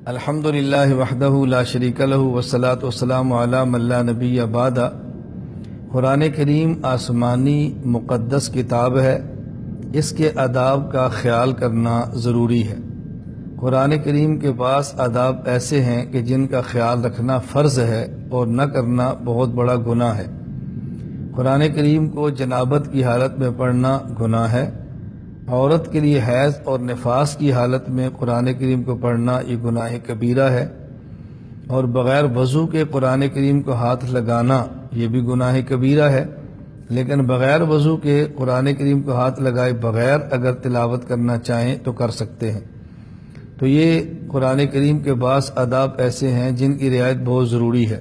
الحمدللہ وحدہ لا شریک لہ والصلاۃ والسلام علی من لا نبی بعد۔ قرآن کریم آسمانی مقدس کتاب ہے، اس کے آداب کا خیال کرنا ضروری ہے۔ قرآن کریم کے پاس آداب ایسے ہیں کہ جن کا خیال رکھنا فرض ہے اور نہ کرنا بہت بڑا گناہ ہے۔ قرآن کریم کو جنابت کی حالت میں پڑھنا گناہ ہے۔ عورت کے لیے حیض اور نفاس کی حالت میں قرآن کریم کو پڑھنا یہ گناہ کبیرہ ہے، اور بغیر وضو کے قرآن کریم کو ہاتھ لگانا یہ بھی گناہ کبیرہ ہے۔ لیکن بغیر وضو کے قرآن کریم کو ہاتھ لگائے بغیر اگر تلاوت کرنا چاہیں تو کر سکتے ہیں۔ تو یہ قرآن کریم کے بعض آداب ایسے ہیں جن کی رعایت بہت ضروری ہے۔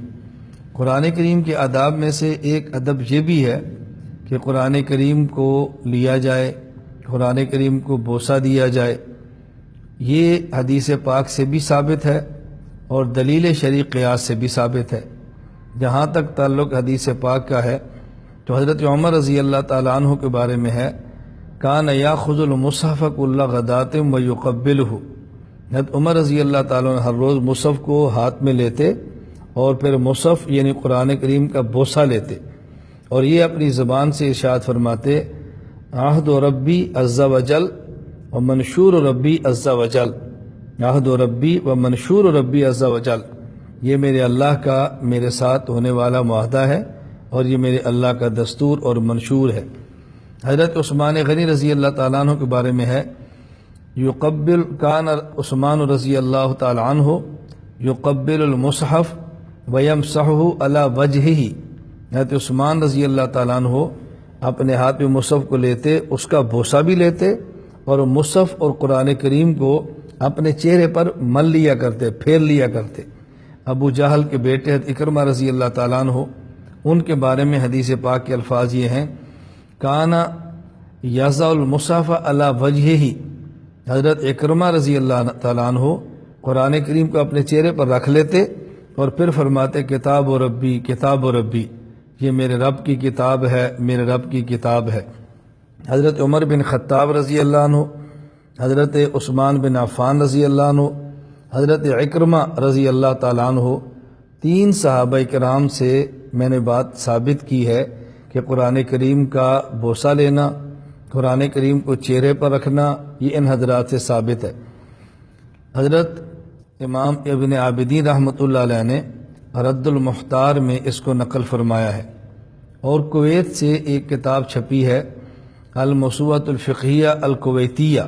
قرآن کریم کے آداب میں سے ایک ادب یہ بھی ہے کہ قرآن کریم کو لیا جائے، قرآن کریم کو بوسہ دیا جائے۔ یہ حدیث پاک سے بھی ثابت ہے اور دلیل شرعی قیاس سے بھی ثابت ہے۔ جہاں تک تعلق حدیث پاک کا ہے تو حضرت عمر رضی اللہ تعالیٰ عنہ کے بارے میں ہے، کان یاخذ المصحف کل غداۃ ویقبلہ۔ حضرت عمر رضی اللہ تعالیٰ عنہ ہر روز مصحف کو ہاتھ میں لیتے اور پھر مصحف یعنی قرآن کریم کا بوسہ لیتے، اور یہ اپنی زبان سے ارشاد فرماتے، عہد ربی عز وجل و منشور ربی عز وجل، عہد ربی و منشور ربی عز وجل، یہ میرے اللہ کا میرے ساتھ ہونے والا معاہدہ ہے اور یہ میرے اللہ کا دستور اور منشور ہے۔ حضرت عثمان غنی رضی اللہ تعالیٰ عنہ کے بارے میں ہے، یقبل کان عثمان رضی اللہ تعالیٰ عنہ یقبل المصحف ویمسحہ علی وجہہ۔ حضرت عثمان رضی اللہ تعالیٰ عنہ اپنے ہاتھ میں مصحف کو لیتے، اس کا بوسہ بھی لیتے، اور مصحف اور قرآن کریم کو اپنے چہرے پر مل لیا کرتے، پھیر لیا کرتے۔ ابو جہل کے بیٹے حضرت اکرمہ رضی اللہ تعالیٰ عنہ، ان کے بارے میں حدیث پاک کے الفاظ یہ ہیں، کانا یضع المصحف علی وجہہ۔ حضرت اکرمہ رضی اللہ تعالیٰ عنہ قرآن کریم کو اپنے چہرے پر رکھ لیتے اور پھر فرماتے، کتاب و ربی، کتاب و ربی، یہ میرے رب کی کتاب ہے، میرے رب کی کتاب ہے۔ حضرت عمر بن خطاب رضی اللہ عنہ، حضرت عثمان بن عفان رضی اللہ عنہ، حضرت اکرمہ رضی اللہ تعالیٰ عنہ، تین صحابہ کرام سے میں نے بات ثابت کی ہے کہ قرآن کریم کا بوسہ لینا، قرآن کریم کو چہرے پر رکھنا، یہ ان حضرات سے ثابت ہے۔ حضرت امام ابن عابدین رحمۃ اللہ علیہ نے رد المختار میں اس کو نقل فرمایا ہے، اور کویت سے ایک کتاب چھپی ہے، الموسوعۃ الفقہیہ الکویتیہ،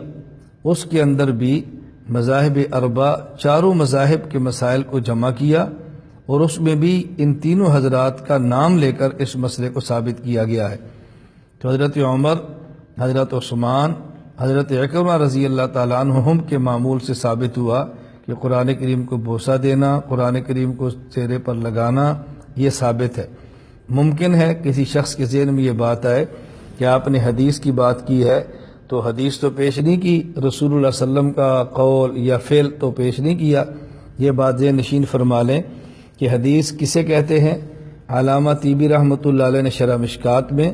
اس کے اندر بھی مذاہب اربع، چاروں مذاہب کے مسائل کو جمع کیا، اور اس میں بھی ان تینوں حضرات کا نام لے کر اس مسئلے کو ثابت کیا گیا ہے۔ تو حضرت عمر، حضرت عثمان، حضرت اکرمہ رضی اللہ تعالیٰ عنہم کے معمول سے ثابت ہوا کہ قرآن کریم کو بوسہ دینا، قرآن کریم کو چہرے پر لگانا، یہ ثابت ہے۔ ممکن ہے کسی شخص کے ذہن میں یہ بات آئے کہ آپ نے حدیث کی بات کی ہے تو حدیث تو پیش نہیں کی، رسول اللہ صلی اللہ علیہ وسلم کا قول یا فعل تو پیش نہیں کیا۔ یہ بات ذہن نشین فرما لیں کہ حدیث کسے کہتے ہیں۔ علامہ طیبی رحمۃ اللہ علیہ نے شرح مشکات میں،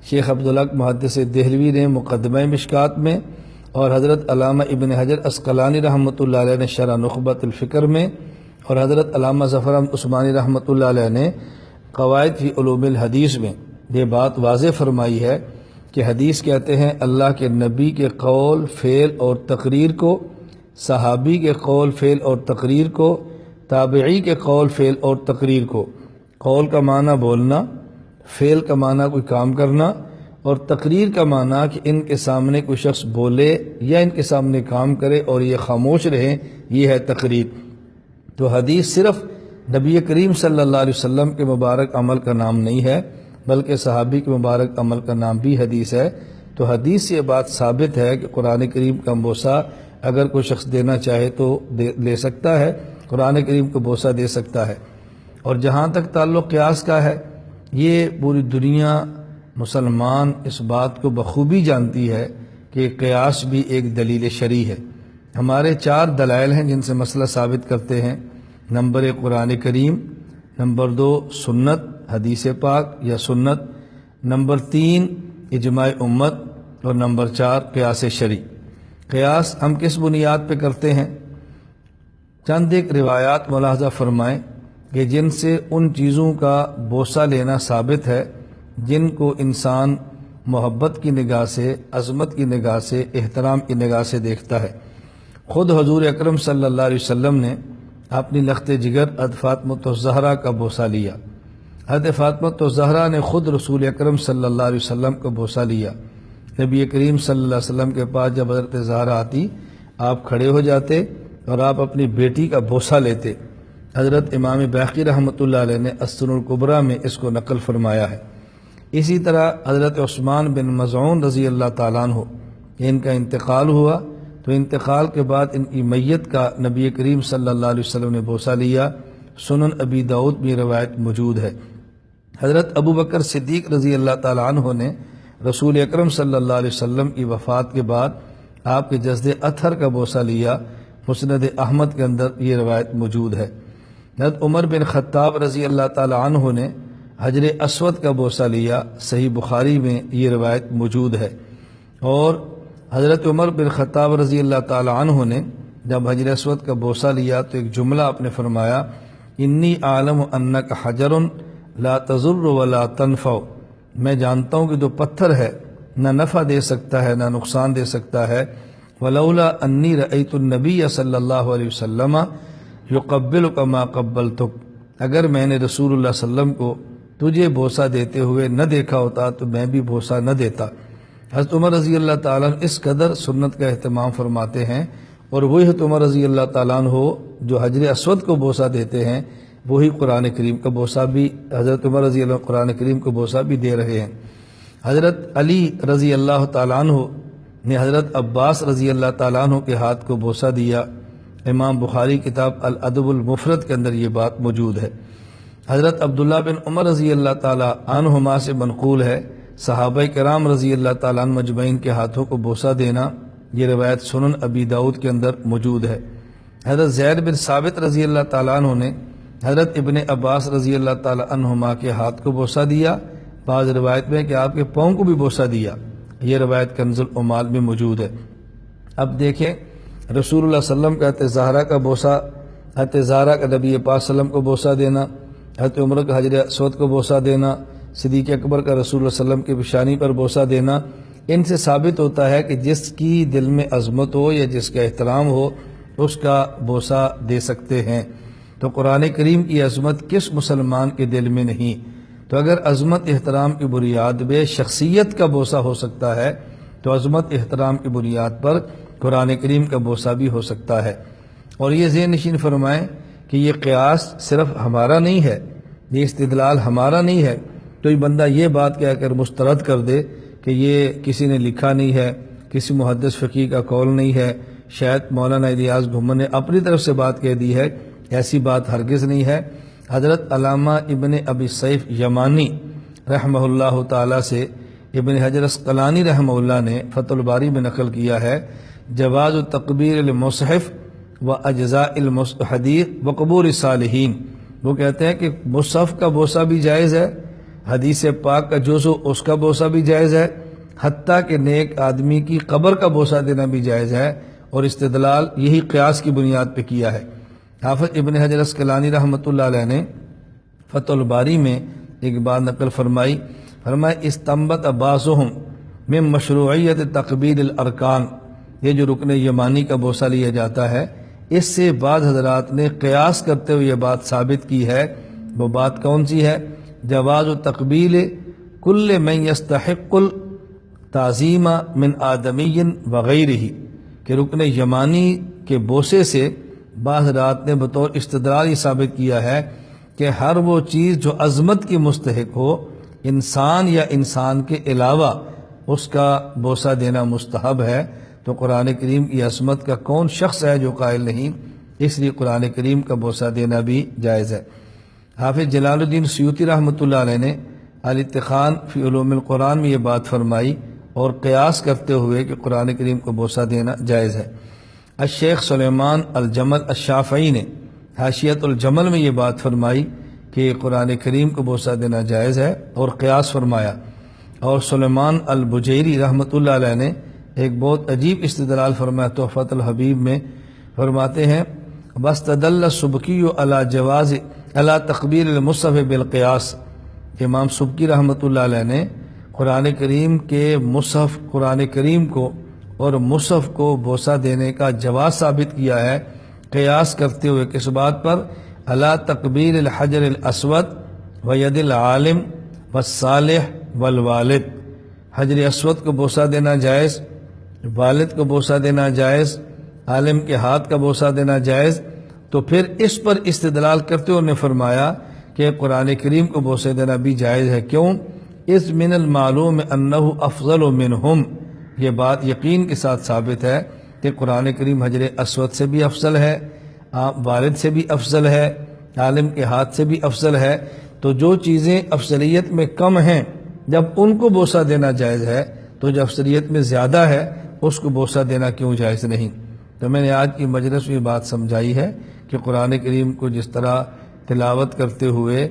شیخ عبدالحق محدث دہلوی نے مقدمہ مشکات میں، اور حضرت علامہ ابن حجر عسقلانی رحمۃ اللہ علیہ نے شرح نخبۃ الفکر میں، اور حضرت علامہ ظفر احمد عثمانی رحمۃ اللہ علیہ نے قواعد فی علوم الحدیث میں یہ بات واضح فرمائی ہے کہ حدیث کہتے ہیں اللہ کے نبی کے قول، فعل اور تقریر کو، صحابی کے قول، فعل اور تقریر کو، تابعی کے قول، فعل اور تقریر کو۔ قول کا معنی بولنا، فعل کا معنی کوئی کام کرنا، اور تقریر کا معنی کہ ان کے سامنے کوئی شخص بولے یا ان کے سامنے کام کرے اور یہ خاموش رہیں، یہ ہے تقریر۔ تو حدیث صرف نبی کریم صلی اللہ علیہ وسلم کے مبارک عمل کا نام نہیں ہے، بلکہ صحابی کے مبارک عمل کا نام بھی حدیث ہے۔ تو حدیث سے یہ بات ثابت ہے کہ قرآن کریم کا بوسہ اگر کوئی شخص دینا چاہے تو لے سکتا ہے، قرآن کریم کو بوسہ دے سکتا ہے۔ اور جہاں تک تعلق قیاس کا ہے، یہ پوری دنیا مسلمان اس بات کو بخوبی جانتی ہے کہ قیاس بھی ایک دلیل شرعی ہے۔ ہمارے 4 دلائل ہیں جن سے مسئلہ ثابت کرتے ہیں۔ نمبر 1 قرآن کریم، نمبر 2 سنت، حدیث پاک یا سنت، نمبر 3 اجماع امت، اور نمبر 4 قیاس شرعی۔ قیاس ہم کس بنیاد پہ کرتے ہیں؟ چند ایک روایات ملاحظہ فرمائیں کہ جن سے ان چیزوں کا بوسہ لینا ثابت ہے جن کو انسان محبت کی نگاہ سے، عظمت کی نگاہ سے، احترام کی نگاہ سے دیکھتا ہے۔ خود حضور اکرم صلی اللہ علیہ وسلم نے اپنی لخت جگر حضرت فاطمۃ الزہرا کا بوسہ لیا۔ حضرت فاطمۃ الزہرا نے خود رسول اکرم صلی اللہ علیہ وسلم کا بوسہ لیا۔ نبی کریم صلی اللہ علیہ وسلم کے پاس جب حضرت زہرا آتی، آپ کھڑے ہو جاتے اور آپ اپنی بیٹی کا بوسہ لیتے۔ حضرت امام باقی رحمۃ اللہ علیہ نے السنن الکبریٰ میں اس کو نقل فرمایا ہے۔ اسی طرح حضرت عثمان بن مظعون رضی اللہ تعالیٰ عنہ، ان کا انتقال ہوا تو انتقال کے بعد ان کی میت کا نبی کریم صلی اللہ علیہ وسلم نے بوسہ لیا۔ سنن ابی داؤد میں روایت موجود ہے۔ حضرت ابو بکر صدیق رضی اللہ تعالیٰ عنہ نے رسول اکرم صلی اللہ علیہ وسلم کی وفات کے بعد آپ کے جسد اطہر کا بوسہ لیا۔ مسند احمد کے اندر یہ روایت موجود ہے۔ حضرت عمر بن خطاب رضی اللہ تعالیٰ عنہ نے حجر اسود کا بوسہ لیا۔ صحیح بخاری میں یہ روایت موجود ہے۔ اور حضرت عمر بن خطاب رضی اللہ تعالیٰ عنہ نے جب حجر اسود کا بوسہ لیا تو ایک جملہ آپ نے فرمایا، انی اعلم انک حجر لا تضر ولا تنفع، میں جانتا ہوں کہ جو پتھر ہے نہ نفع دے سکتا ہے نہ نقصان دے سکتا ہے۔ ولولا انی رأیت النبی صلی اللہ علیہ وسلم یقبلک ما قبلتک، اگر میں نے رسول اللہ صلی اللہ علیہ وسلم کو تجھے بوسہ دیتے ہوئے نہ دیکھا ہوتا تو میں بھی بوسہ نہ دیتا۔ حضرت عمر رضی اللہ تعالیٰ عنہ اس قدر سنت کا اہتمام فرماتے ہیں، اور وہی حضرت عمر رضی اللہ تعالیٰ عنہ جو حجر اسود کو بوسہ دیتے ہیں، وہی قرآن کریم کا بوسہ بھی حضرت عمر رضی اللہ قرآن کریم کو بوسہ بھی دے رہے ہیں۔ حضرت علی رضی اللہ تعالیٰ عنہ نے حضرت عباس رضی اللہ تعالیٰ عنہ کے ہاتھ کو بوسہ دیا۔ امام بخاری کتاب الادب المفرد کے اندر یہ بات موجود ہے۔ حضرت عبداللہ بن عمر رضی اللہ تعالیٰ عنہما سے منقول ہے، صحابہ کرام رضی اللہ تعالیٰ عنہ مجمعین کے ہاتھوں کو بوسہ دینا، یہ روایت سنن ابی داؤد کے اندر موجود ہے۔ حضرت زید بن ثابت رضی اللہ تعالیٰ عنہ نے حضرت ابن عباس رضی اللہ تعالیٰ عنہما کے ہاتھ کو بوسہ دیا۔ بعض روایت میں کہ آپ کے پاؤں کو بھی بوسہ دیا، یہ روایت کنز العمال میں موجود ہے۔ اب دیکھیں رسول اللہ صلی اللہ علیہ وسلم کا حضرت زہرا کا بوسہ، حضرت زہرا کا نبی پاک صلی اللہ علیہ وسلم کو بوسہ دینا، حضرت عمر کا حجر اسود کو بوسہ دینا، صدیق اکبر کا رسول اللہ صلی اللہ علیہ وسلم کی پیشانی پر بوسہ دینا، ان سے ثابت ہوتا ہے کہ جس کی دل میں عظمت ہو یا جس کا احترام ہو اس کا بوسہ دے سکتے ہیں۔ تو قرآن کریم کی عظمت کس مسلمان کے دل میں نہیں؟ تو اگر عظمت احترام کی بنیاد پہ شخصیت کا بوسہ ہو سکتا ہے تو عظمت احترام کی بنیاد پر قرآن کریم کا بوسہ بھی ہو سکتا ہے۔ اور یہ ذہن نشین فرمائیں کہ یہ قیاس صرف ہمارا نہیں ہے، یہ استدلال ہمارا نہیں ہے۔ کوئی بندہ یہ بات کہہ کر مسترد کر دے کہ یہ کسی نے لکھا نہیں ہے، کسی محدث فقیہ کا قول نہیں ہے، شاید مولانا الیاس گھمن نے اپنی طرف سے بات کہہ دی ہے، ایسی بات ہرگز نہیں ہے۔ حضرت علامہ ابن ابی سیف یمانی رحمہ اللہ تعالیٰ سے ابن حجر اسقلانی رحمہ اللہ نے فتح الباری میں نقل کیا ہے، جواز تقبیر المصحف و اجزاء الحدیث و قبور الصالحین، وہ کہتے ہیں کہ مصحف کا بوسہ بھی جائز ہے، حدیث پاک کا جزو اس کا بوسہ بھی جائز ہے، حتیٰ کہ نیک آدمی کی قبر کا بوسہ دینا بھی جائز ہے، اور استدلال یہی قیاس کی بنیاد پہ کیا ہے۔ حافظ ابن حجر اسقلانی رحمۃ اللہ علیہ نے فتح الباری میں ایک بات نقل فرمائی، استنبط بعضهم من مشروعیت تقبیر الارکان، یہ جو رکن یمانی کا بوسہ لیا جاتا ہے، اس سے بعض حضرات نے قیاس کرتے ہوئے یہ بات ثابت کی ہے۔ وہ بات کون سی ہے؟ جواز تقبیل کل من یستحق التعظیم من آدمی وغیرہ، کہ رکن یمانی کے بوسے سے بعض حضرات نے بطور استدلال یہ ثابت کیا ہے کہ ہر وہ چیز جو عظمت کی مستحق ہو، انسان یا انسان کے علاوہ، اس کا بوسہ دینا مستحب ہے۔ تو قرآن کریم کی عظمت کا کون شخص ہے جو قائل نہیں؟ اس لیے قرآن کریم کا بوسہ دینا بھی جائز ہے۔ حافظ جلال الدین سیوطی رحمۃ اللہ علیہ نے الاتقان فی علوم القرآن میں یہ بات فرمائی، اور قیاس کرتے ہوئے کہ قرآن کریم کو بوسہ دینا جائز ہے۔ الشیخ سلیمان الجمل الشافعی نے حاشیۃ الجمل میں یہ بات فرمائی کہ قرآن کریم کو بوسہ دینا جائز ہے، اور قیاس فرمایا۔ اور سلیمان البجیری رحمۃ اللہ علیہ نے ایک بہت عجیب استدلال فرمایا تحفۃ الحبیب میں، فرماتے ہیں واستدل سبکی علی جواز علی تقبیر المصحف بالقیاس، امام سبکی رحمۃ اللہ علیہ نے قرآن کریم کے مصحف، قرآن کریم کو اور مصحف کو بوسہ دینے کا جواز ثابت کیا ہے قیاس کرتے ہوئے، کس بات پر؟ علی تقبیر الحجر الاسود وید العالم والصالح والوالد، حجر اسود کو بوسہ دینا جائز، والد کو بوسہ دینا جائز، عالم کے ہاتھ کا بوسہ دینا جائز۔ تو پھر اس پر استدلال کرتے ہوئے انہوں نے فرمایا کہ قرآن کریم کو بوسہ دینا بھی جائز ہے۔ کیوں؟ اذ من المعلوم انہ افضل منہم، یہ بات یقین کے ساتھ ثابت ہے کہ قرآن کریم حجر اسود سے بھی افضل ہے، والد سے بھی افضل ہے، عالم کے ہاتھ سے بھی افضل ہے۔ تو جو چیزیں افضلیت میں کم ہیں جب ان کو بوسہ دینا جائز ہے، تو جو افضلیت میں زیادہ ہے اس کو بوسہ دینا کیوں جائز نہیں؟ تو میں نے آج کی مجلس میں بات سمجھائی ہے کہ قرآن کریم کو جس طرح تلاوت کرتے ہوئے،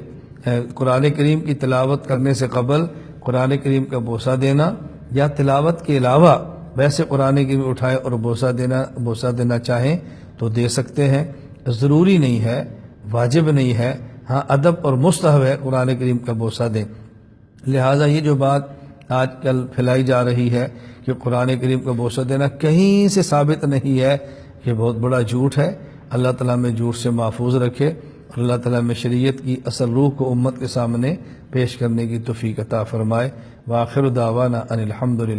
قرآن کریم کی تلاوت کرنے سے قبل قرآن کریم کا بوسہ دینا، یا تلاوت کے علاوہ ویسے قرآن کریم اٹھائے اور بوسہ دینا چاہیں تو دے سکتے ہیں، ضروری نہیں ہے، واجب نہیں ہے، ہاں ادب اور مستحب ہے قرآن کریم کا بوسہ دیں۔ لہٰذا یہ جو بات آج کل پھیلائی جا رہی ہے کہ قرآن کریم کا بوسہ دینا کہیں سے ثابت نہیں ہے، یہ بہت بڑا جھوٹ ہے۔ اللہ تعالیٰ میں جھوٹ سے محفوظ رکھے، اور اللہ تعالیٰ میں شریعت کی اصل روح کو امت کے سامنے پیش کرنے کی توفیق عطا فرمائے۔ وآخر دعوانا ان الحمدللہ۔